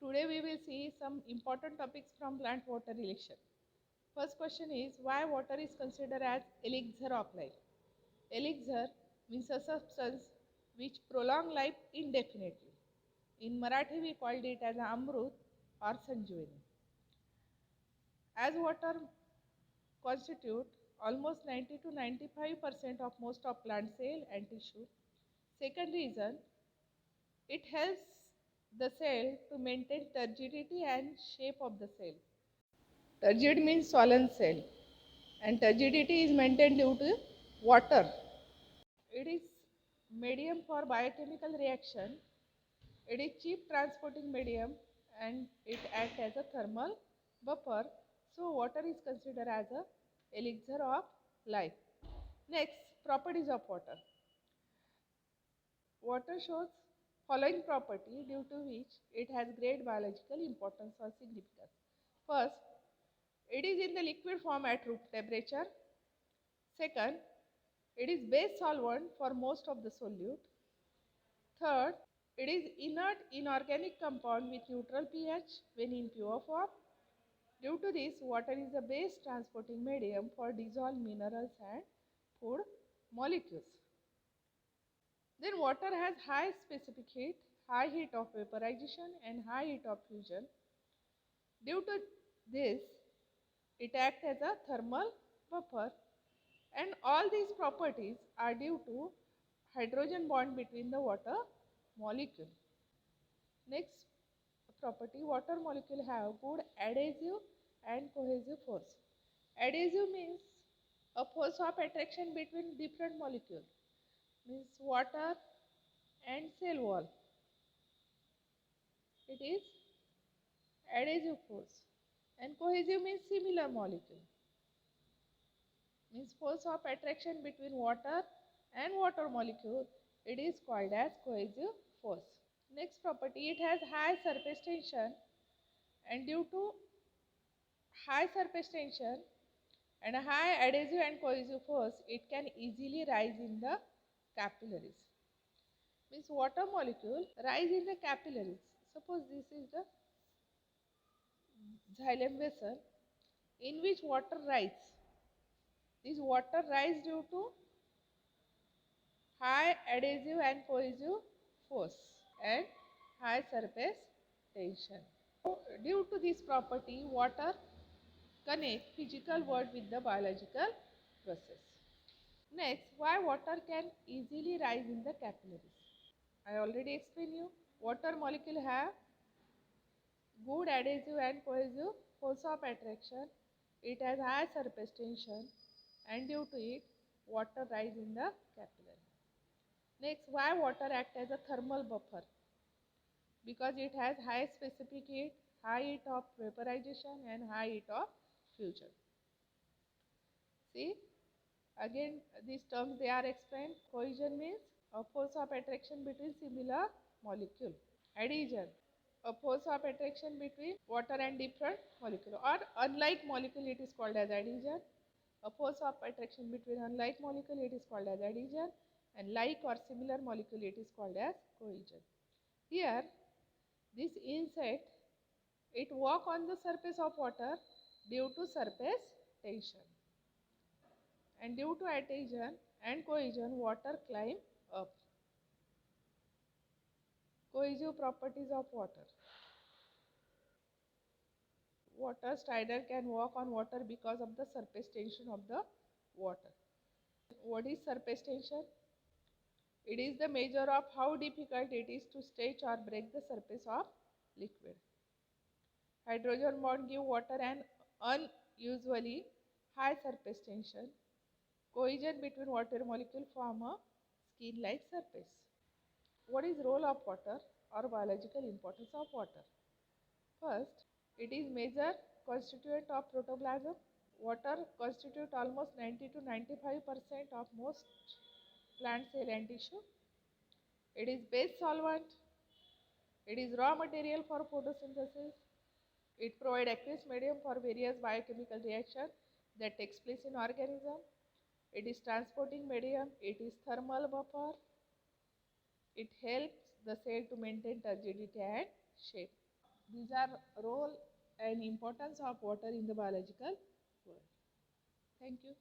Today we will see some important topics from plant water relation. First question is why water is considered as elixir of life. Elixir means a substance which prolong life indefinitely. In Marathi we called it as Amrut or Sanjivani. As water constitute almost 90 to 95% of most of plant cell and tissue. Second reason, it helps the cell to maintain turgidity and shape of the cell. Turgid means swollen cell and turgidity is maintained due to water. It is medium for biochemical reaction. It is cheap transporting medium and it acts as a thermal buffer. So water is considered as a elixir of life. Next, properties of water. Water shows following property due to which it has great biological importance or significance. First, it is in the liquid form at room temperature. Second, it is base solvent for most of the solute. Third, it is inert inorganic compound with neutral pH when in pure form. Due to this, water is a base transporting medium for dissolved minerals and food molecules. Then water has high specific heat, high heat of vaporization and high heat of fusion. Due to this, it acts as a thermal buffer and all these properties are due to hydrogen bond between the water molecule. Next property, water molecule have good adhesive and cohesive force. Adhesive means a force of attraction between different molecules, means water and cell wall. It is adhesive force. And cohesive means similar molecule, means force of attraction between water and water molecule. It is called as cohesive force. Next property, it has high surface tension and due to high surface tension and a high adhesive and cohesive force, it can easily rise in the capillaries. Means water molecule rise in the capillaries. Suppose this is the xylem vessel in which water rises. This water rise due to high adhesive and cohesive force and high surface tension. Due to this property, water connect physical world with the biological process. Next, why water can easily rise in the capillaries. I already explained you. Water molecule have good adhesive and cohesive force of attraction. It has high surface tension and due to it, water rise in the capillary. Next, why water act as a thermal buffer? Because it has high specific heat, high heat of vaporization and high heat of fusion. See, again these terms they are explained. Cohesion means a force of attraction between similar molecule. Adhesion, a force of attraction between water and different molecule, or unlike molecule it is called as adhesion. A force of attraction between unlike molecule it is called as adhesion, and like or similar molecule it is called as cohesion. Here this insect, it walk on the surface of water due to surface tension, and due to adhesion and cohesion water climb up. Cohesive properties of water. Water strider can walk on water because of the surface tension of the water. What is surface tension? It is the measure of how difficult it is to stretch or break the surface of liquid. Hydrogen bond give water an unusually high surface tension. Cohesion between water molecule form a skin-like surface. What is role of water or biological importance of water? First, it is major constituent of protoplasm. Water constitutes almost 90 to 95% of most plant cell and tissue. It is base solvent. It is raw material for photosynthesis. It provides aqueous medium for various biochemical reactions that takes place in organism. It is transporting medium. It is thermal buffer. It helps the cell to maintain turgidity and shape. These are role and importance of water in the biological world. Thank you.